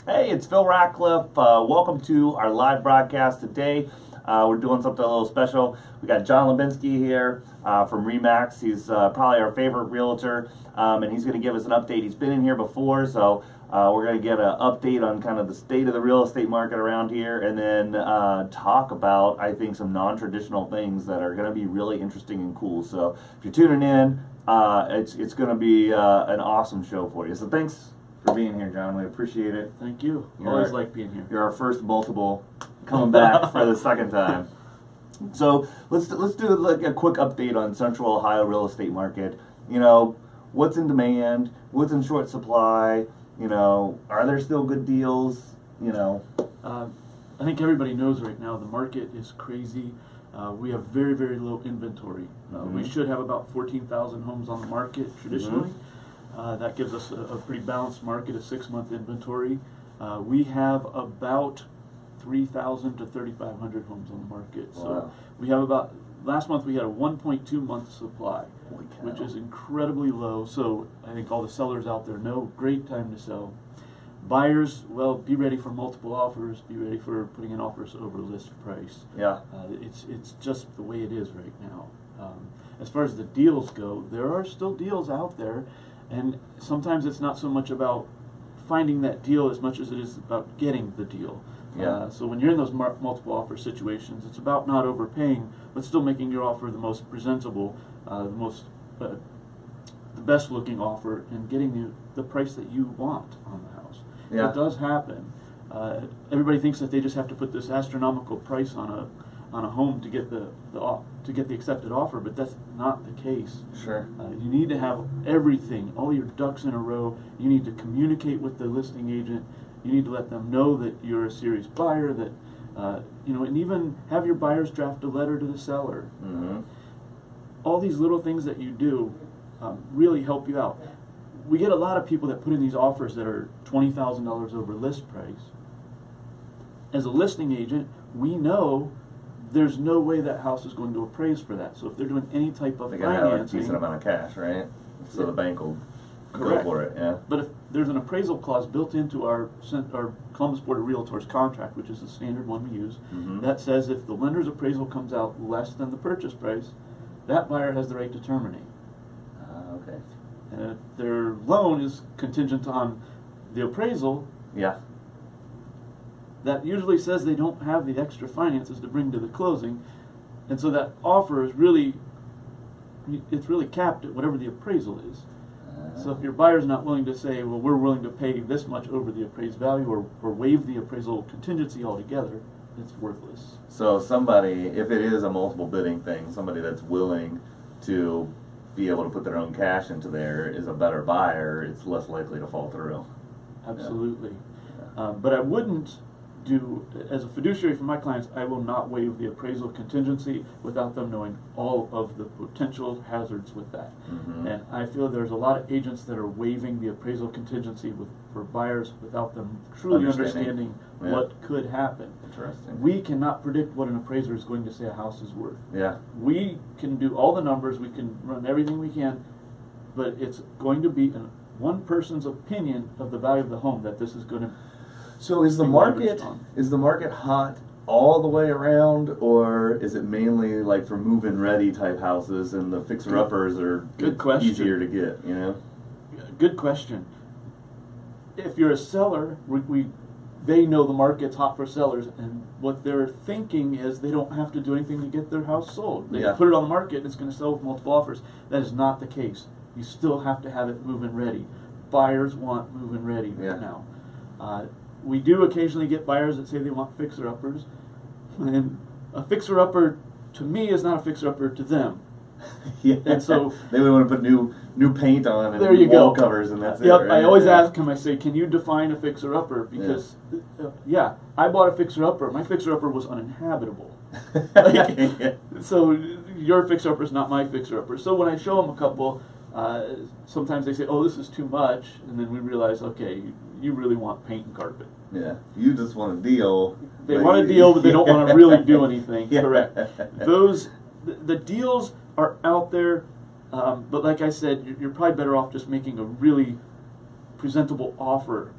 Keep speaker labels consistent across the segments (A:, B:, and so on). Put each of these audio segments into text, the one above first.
A: Hey, it's Phil Ratcliffe. Welcome to our live broadcast today. We're doing something a little special. We got John Lubinsky here from Remax. He's probably our favorite realtor, and he's going to give us an update. He's been in here before, so we're going to get an update on kind of the state of the real estate market around here, and then talk about, I think, some non-traditional things that are going to be really interesting and cool. So if you're tuning in, it's going to be an awesome show for you. So thanks for being here, John. We appreciate it.
B: Thank you. Always like being here.
A: You're our first multiple coming back for the second time. So let's do like a quick update on Central Ohio real estate market. You know, what's in demand? What's in short supply? You know, are there still good deals? You know,
B: I think everybody knows right now the market is crazy. We have very, very low inventory. We should have about 14,000 homes on the market traditionally. That gives us a pretty balanced market, a 6-month inventory. We have about 3,000 to 3,500 homes on the market. So we have about, last month we had a 1.2 month supply, which is incredibly low. So I think all the sellers out there know, great time to sell. Buyers, well, be ready for multiple offers. Be ready for putting in offers over list price.
A: Yeah.
B: It's just the way it is right now. As far as the deals go, there are still deals out there. And sometimes it's not so much about finding that deal as much as it is about getting the deal.
A: Yeah.
B: So when you're in those multiple offer situations, it's about not overpaying, but still making your offer the most presentable, the best looking offer, and getting the price that you want on the house.
A: Yeah.
B: It does happen. Everybody thinks that they just have to put this astronomical price on a home to get the accepted offer, but that's not the case.
A: Sure.
B: You need to have everything, all your ducks in a row. You need to communicate with the listing agent. You need to let them know that you're a serious buyer, that and even have your buyers draft a letter to the seller. All these little things that you do really help you out. We get a lot of people that put in these offers that are $20,000 over list price. As a listing agent, we know there's no way that house is going to appraise for that. So if they're doing any type of
A: They gotta have a
B: financing,
A: decent amount of cash, right? So the bank will go for it. Yeah.
B: But if there's an appraisal clause built into our Columbus Board of Realtors contract, which is the standard one we use, that says if the lender's appraisal comes out less than the purchase price, that buyer has the right to terminate.
A: Okay.
B: And if their loan is contingent on the appraisal,
A: Yeah.
B: that usually says they don't have the extra finances to bring to the closing, and so that offer is really capped at whatever the appraisal is. So if your buyer's not willing to say, well, we're willing to pay this much over the appraised value, or waive the appraisal contingency altogether, it's worthless.
A: So somebody, if it is a multiple bidding thing, somebody that's willing to be able to put their own cash into there is a better buyer. It's less likely to fall through.
B: Absolutely. But I wouldn't do, as a fiduciary for my clients, I will not waive the appraisal contingency without them knowing all of the potential hazards with that. And I feel there's a lot of agents that are waiving the appraisal contingency for buyers without them truly understanding what could happen.
A: Interesting.
B: We cannot predict what an appraiser is going to say a house is worth.
A: Yeah.
B: We can do all the numbers, we can run everything we can, but it's going to be one person's opinion of the value of the home that this is going to.
A: So is the market hot all the way around, or is it mainly like for move-in ready type houses, and the fixer-uppers are easier to get? You know.
B: Good question. If you're a seller, they know the market's hot for sellers, and what they're thinking is they don't have to do anything to get their house sold. They put it on the market and it's going to sell with multiple offers. That is not the case. You still have to have it move-in ready. Buyers want move-in ready right now. We do occasionally get buyers that say they want fixer-uppers, and a fixer-upper to me is not a fixer-upper to them. And so
A: they would want to put new paint on and
B: there you
A: wall
B: go.
A: covers, and that's it.
B: Yep,
A: Right?
B: I always ask them, I say, can you define a fixer-upper? Because, I bought a fixer-upper. My fixer-upper was uninhabitable. So your fixer-upper is not my fixer-upper. So when I show them a couple, sometimes they say, oh, this is too much, and then we realize, okay, you really want paint and carpet.
A: Yeah, you just want a deal.
B: They want a deal, but they don't want to really do anything. Correct. The deals are out there, but like I said, you're probably better off just making a really presentable offer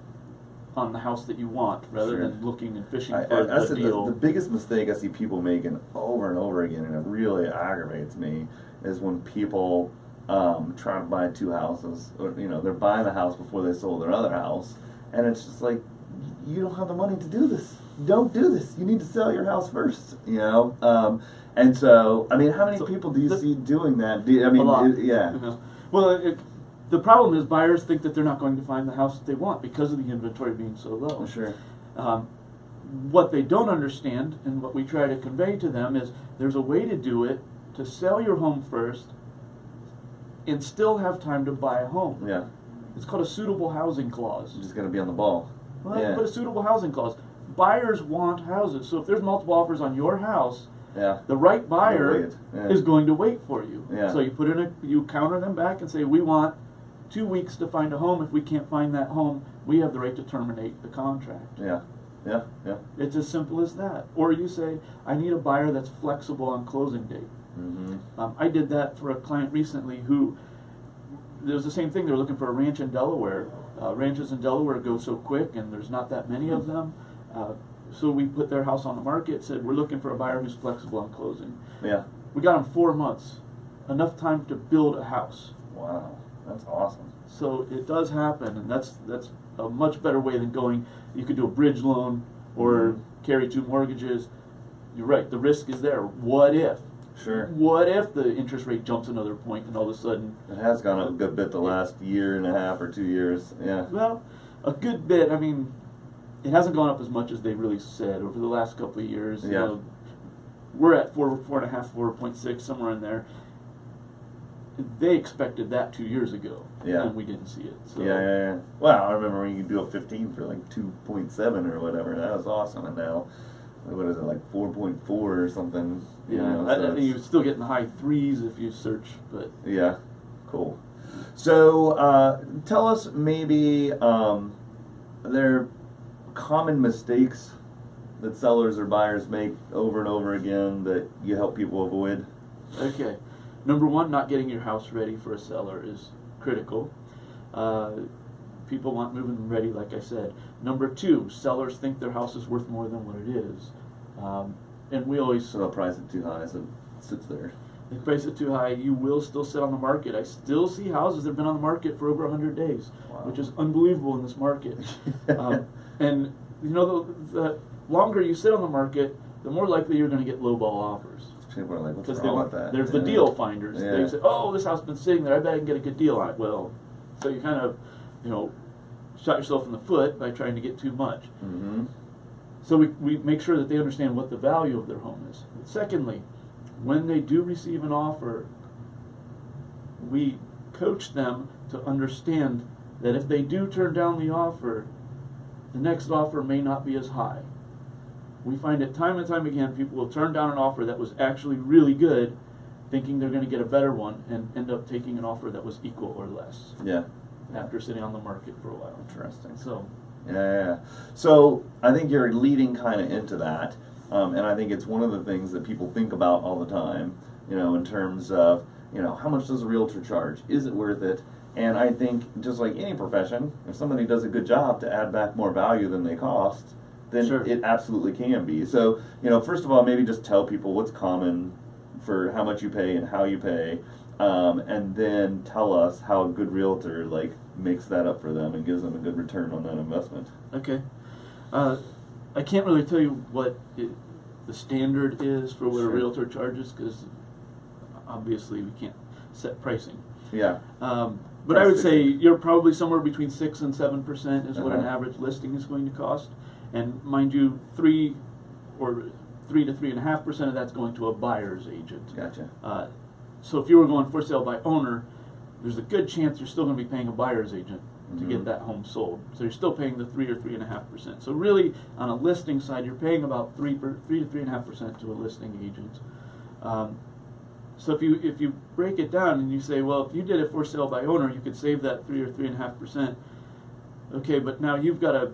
B: on the house that you want, rather
A: Sure.
B: than looking and fishing for
C: That's
B: a deal.
C: the biggest mistake I see people making over and over again, and it really aggravates me, is when people try to buy two houses, or they're buying the house before they sold their other house, and it's just like, you don't have the money to do this. Don't do this. You need to sell your house first. And so, I mean, how many people do you see doing that?
B: A lot.
C: Yeah.
B: Well, the problem is buyers think that they're not going to find the house that they want because of the inventory being so low.
C: Sure.
B: What they don't understand, and what we try to convey to them, is there's a way to do it to sell your home first and still have time to buy a home.
C: Yeah.
B: It's called a suitable housing clause.
C: I'm just going to be on the ball.
B: Well,
C: Yeah.
B: put a suitable housing clause. Buyers want houses, so if there's multiple offers on your house,
C: Yeah.
B: the right buyer
C: Wait. Yeah.
B: is going to wait for you.
C: Yeah.
B: So you counter them back and say, we want 2 weeks to find a home. If we can't find that home, we have the right to terminate the contract.
C: Yeah. Yeah. Yeah.
B: It's as simple as that. Or you say, I need a buyer that's flexible on closing date.
C: Mm-hmm.
B: I did that for a client recently who, there was the same thing, they were looking for a ranch in Delaware. Ranches in Delaware go so quick and there's not that many of them. So we put their house on the market, said we're looking for a buyer who's flexible on closing.
C: Yeah.
B: We got them 4 months, enough time to build a house.
C: Wow. That's awesome.
B: So it does happen, and that's a much better way than going, you could do a bridge loan or carry 2 mortgages. You're right, the risk is there. What if?
C: Sure.
B: What if the interest rate jumps another point and all of a sudden...
C: It has gone up a good bit the last year and a half or 2 years. Yeah.
B: Well, a good bit. I mean, it hasn't gone up as much as they really said over the last couple of years.
C: Yeah.
B: We're at 4.5, 4.6, somewhere in there. They expected that 2 years ago,
C: Yeah.
B: and we didn't see it. So.
C: Yeah. Well, I remember when you could do a 15 for like 2.7 or whatever. That was awesome. And now, what is it, like 4.4 or something?
B: Yeah, I think you're still getting the high 3s if you search, but...
C: Yeah, cool. So, tell us maybe, there common mistakes that sellers or buyers make over and over again that you help people avoid?
B: Okay. Number 1, not getting your house ready for a seller is critical. People want moving ready, like I said. Number 2, sellers think their house is worth more than what it is. And we always...
C: So they'll price it too high so it sits there.
B: They price it too high, you will still sit on the market. I still see houses that have been on the market for over 100 days,
C: Wow.
B: which is unbelievable in this market. And the longer you sit on the market, the more likely you're going to get lowball offers.
C: People are like, what's
B: Because
C: wrong with that?
B: there's the deal finders.
C: Yeah.
B: They say, oh, this house has been sitting there, I bet I can get a good deal on it. Well, so you kind of, shot yourself in the foot by trying to get too much.
C: Mm-hmm.
B: So we make sure that they understand what the value of their home is. Secondly, when they do receive an offer, we coach them to understand that if they do turn down the offer, the next offer may not be as high. We find it time and time again, people will turn down an offer that was actually really good, thinking they're going to get a better one, and end up taking an offer that was equal or less
C: Yeah.
B: after sitting on the market for a while.
C: Interesting.
B: So,
C: Yeah. So I think you're leading kind of into that, and I think it's one of the things that people think about all the time, in terms of, how much does a realtor charge? Is it worth it? And I think, just like any profession, if somebody does a good job to add back more value than they cost, then
B: Sure.
C: it absolutely can be. So, first of all, maybe just tell people what's common for how much you pay and how you pay, and then tell us how a good realtor makes that up for them and gives them a good return on that investment.
B: okay. I can't really tell you what the standard is for what
C: Sure.
B: a realtor charges, because obviously we can't set pricing.
C: Yeah.
B: But I would say you're probably somewhere between 6 and 7% is what an
C: Uh-huh.
B: average listing is going to cost. And mind you, 3 to 3.5% of that's going to a buyer's agent.
C: Gotcha.
B: So if you were going for sale by owner, there's a good chance you're still going to be paying a buyer's agent to
C: Mhm.
B: get that home sold. So you're still paying the 3 or 3.5%. So really, on a listing side, you're paying about 3 to 3.5% to a listing agent. So if you break it down and you say, well, if you did it for sale by owner, you could save that 3 or 3.5%. Okay, but now you've got to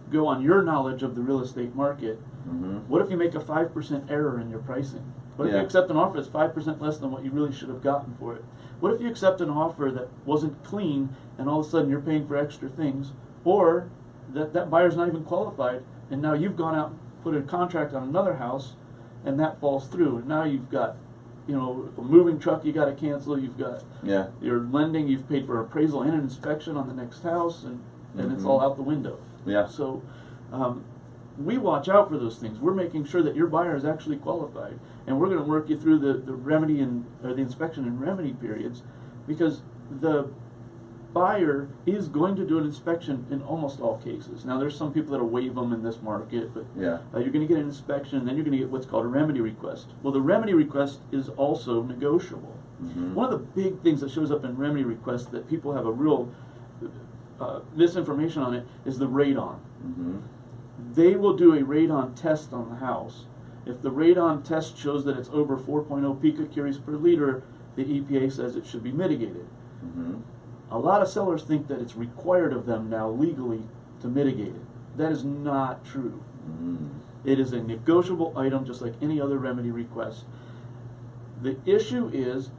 B: go on your knowledge of the real estate market.
C: Mm-hmm.
B: What if you make a 5% error in your pricing? What if you
C: Yeah.
B: accept an offer that's 5% less than what you really should have gotten for it? What if you accept an offer that wasn't clean and all of a sudden you're paying for extra things? Or that buyer's not even qualified, and now you've gone out and put a contract on another house, and that falls through. And now you've got, you know, a moving truck you got to cancel. You've got your lending. You've paid for appraisal and an inspection on the next house, and it's all out the window.
C: Yeah.
B: So we watch out for those things. We're making sure that your buyer is actually qualified, and we're going to work you through the remedy or the inspection and remedy periods, because the buyer is going to do an inspection in almost all cases. Now, there's some people that'll waive them in this market, but you're going to get an inspection, and then you're going to get what's called a remedy request. Well, the remedy request is also negotiable. One of the big things that shows up in remedy requests that people have a real misinformation on it is the radon. They will do a radon test on the house. If the radon test shows that it's over 4.0 picocuries per liter, the EPA says it should be mitigated. A lot of sellers think that it's required of them now legally to mitigate it. That is not true. It is a negotiable item just like any other remedy request. The issue is,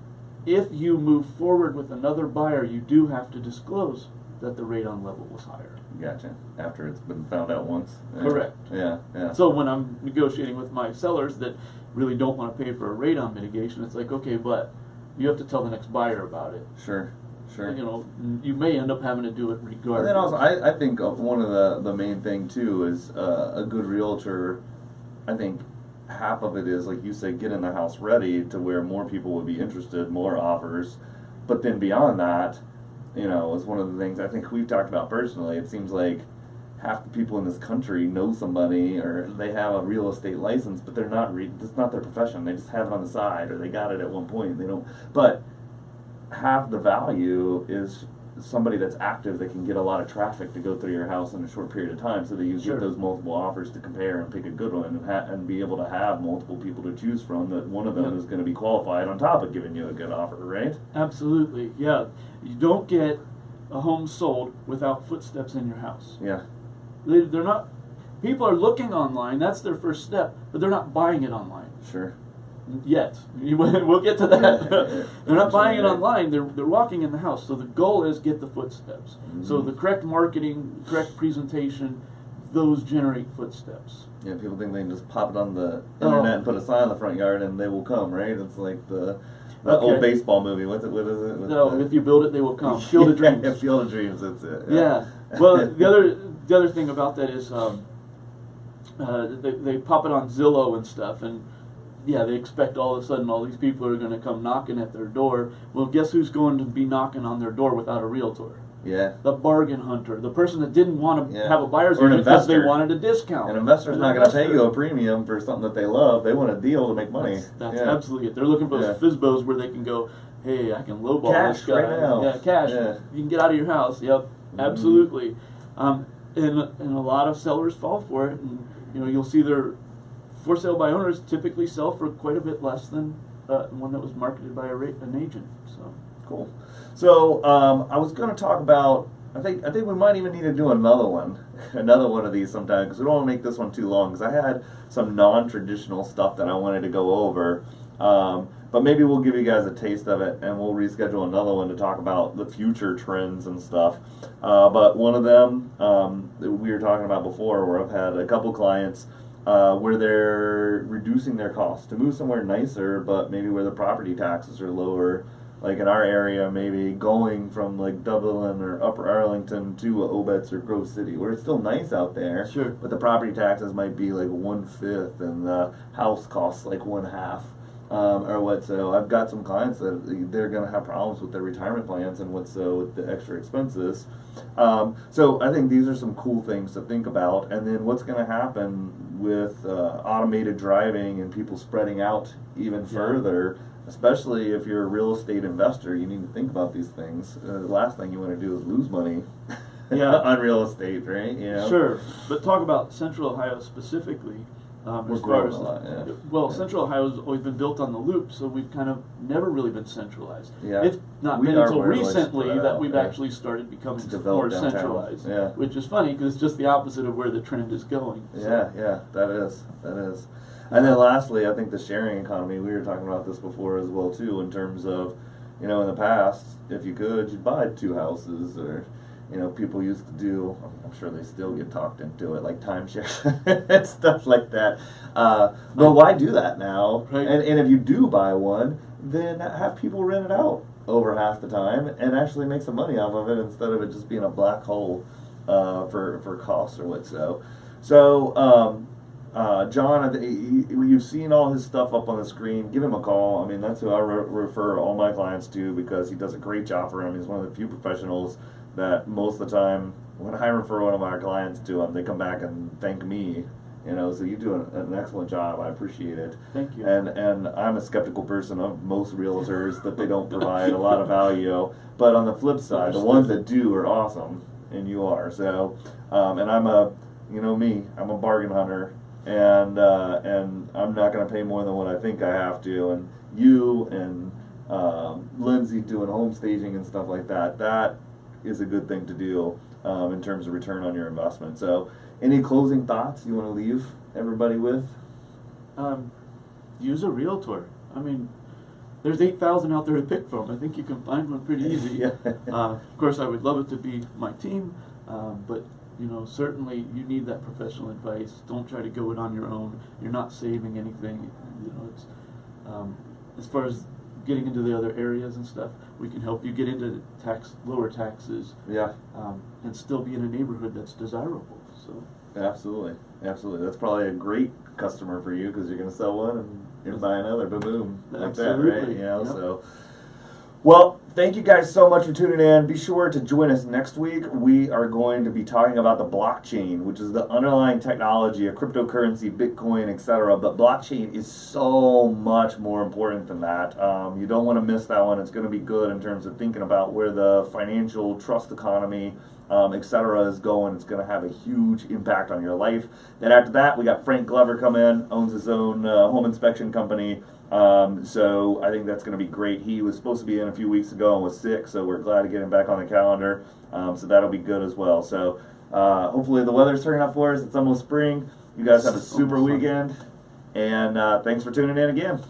B: if you move forward with another buyer, you do have to disclose that the radon level was higher.
C: Gotcha. After it's been found out once.
B: Correct.
C: Yeah.
B: So when I'm negotiating with my sellers that really don't want to pay for a radon mitigation, it's like, okay, but you have to tell the next buyer about it.
C: Sure.
B: You know, you may end up having to do it regardless.
C: And then also, I think one of the main thing too is a good realtor. I think half of it is, like you said, getting the house ready to where more people would be interested, more offers. But then beyond that, you know, is one of the things I think we've talked about personally. It seems like half the people in this country know somebody, or they have a real estate license, but they're not. It's not their profession. They just have it on the side, or they got it at one point. They don't. But half the value is somebody that's active that can get a lot of traffic to go through your house in a short period of time, so that you get those multiple offers to compare and pick a good one, and be able to have multiple people to choose from, that one of them is going to be qualified on top of giving you a good offer, right?
B: Absolutely, yeah. You don't get a home sold without footsteps in your house.
C: Yeah.
B: They're not, people are looking online, that's their first step, but they're not buying it online.
C: Sure.
B: Yet. We'll get to that. They're not buying it online, they're walking in the house. So the goal is get the footsteps. So the correct marketing, correct presentation, those generate footsteps.
C: Yeah, people think they can just pop it on the internet and put a sign in the front yard and they will come, right? It's like the old baseball movie. What is it?
B: No, if you build it, they will come. Field of Dreams.
C: Yeah, Field of Dreams, that's it.
B: Yeah. Well, the other thing about that is they pop it on Zillow and stuff, and they expect all of a sudden all these people are going to come knocking at their door. Well, guess who's going to be knocking on their door without a realtor?
C: Yeah.
B: The bargain hunter, the person that didn't want to have a buyer's
C: agent
B: because they wanted a discount.
C: An investor's not going to pay you a premium for something that they love. They want a deal to make money.
B: That's absolutely it. They're looking for those FSBOs where they can go, hey, I can lowball
C: this guy.
B: Right
C: now.
B: Yeah, cash. Yeah. You can get out of your house. Yep, absolutely. And a lot of sellers fall for it. And you'll see their for sale by owners typically sell for quite a bit less than one that was marketed by an agent. So
C: cool. So I was going to talk about. I think we might even need to do another one of these sometime, because we don't want to make this one too long. Because I had some non-traditional stuff that I wanted to go over, but maybe we'll give you guys a taste of it, and we'll reschedule another one to talk about the future trends and stuff. But one of them that we were talking about before, where I've had a couple clients where they're reducing their costs to move somewhere nicer, but maybe where the property taxes are lower. Like in our area, maybe going from like Dublin or Upper Arlington to Obetz or Grove City, where it's still nice out there, but the property taxes might be like 1/5 and the house costs like 1/2. Or what? So I've got some clients that they're going to have problems with their retirement plans and with the extra expenses. So I think these are some cool things to think about. And then what's going to happen with automated driving and people spreading out even further, especially if you're a real estate investor. You need to think about these things. The last thing you want to do is lose money on real estate, right?
B: Sure, but talk about Central Ohio specifically.
C: We're growing a lot,
B: Central Ohio has always been built on the loop, so we've kind of never really been centralized.
C: Yeah.
B: It's not been until recently that we've actually started becoming more centralized, which is funny because it's just the opposite of where the trend is going.
C: So. Yeah, that is. And then lastly, I think the sharing economy, we were talking about this before as well too, in terms of, in the past, if you could, you'd buy 2 houses, or you know, people used to do, I'm sure they still get talked into it, like timeshare and stuff like that. But why do that now?
B: Right.
C: And if you do buy one, then have people rent it out over half the time and actually make some money off of it instead of it just being a black hole for costs or what so. So, John, you've seen all his stuff up on the screen. Give him a call. I mean, that's who I refer all my clients to because he does a great job for him. He's one of the few professionals that most of the time, when I refer one of our clients to him, they come back and thank me. You know, so you do an excellent job. I appreciate it.
B: Thank you.
C: And I'm a skeptical person of most realtors that they don't provide a lot of value. But on the flip side, the ones that do are awesome, and you are. So, and I'm a, you know me, I'm a bargain hunter, and I'm not going to pay more than what I think I have to. And you and Lindsay doing home staging and stuff like that, that is a good thing to do in terms of return on your investment. So, any closing thoughts you want to leave everybody with?
B: Use a realtor. I mean, there's 8,000 out there to pick from. I think you can find one pretty easy.
C: Yeah.
B: Of course, I would love it to be my team, but you know, certainly you need that professional advice. Don't try to go it on your own. You're not saving anything. You know, it's as far as getting into the other areas and stuff, we can help you get into lower taxes.
C: Yeah.
B: And still be in a neighborhood that's desirable. So.
C: Absolutely, absolutely. That's probably a great customer for you because you're going to sell one and you're going to buy another. Boom, boom, like that, right? You know,
B: Yep.
C: so. Well, thank you guys so much for tuning in. Be sure to join us next week. We are going to be talking about the blockchain, which is the underlying technology of cryptocurrency, Bitcoin, etc. But blockchain is so much more important than that. You don't want to miss that one. It's going to be good in terms of thinking about where the financial trust economy, etc. is going. It's going to have a huge impact on your life. Then after that, we got Frank Glover come in, owns his own home inspection company. So I think that's going to be great. He was supposed to be in a few weeks ago and was sick, so we're glad to get him back on the calendar. So that'll be good as well. So hopefully the weather's turning up for us. It's almost spring. You guys have a super weekend, and thanks for tuning in again.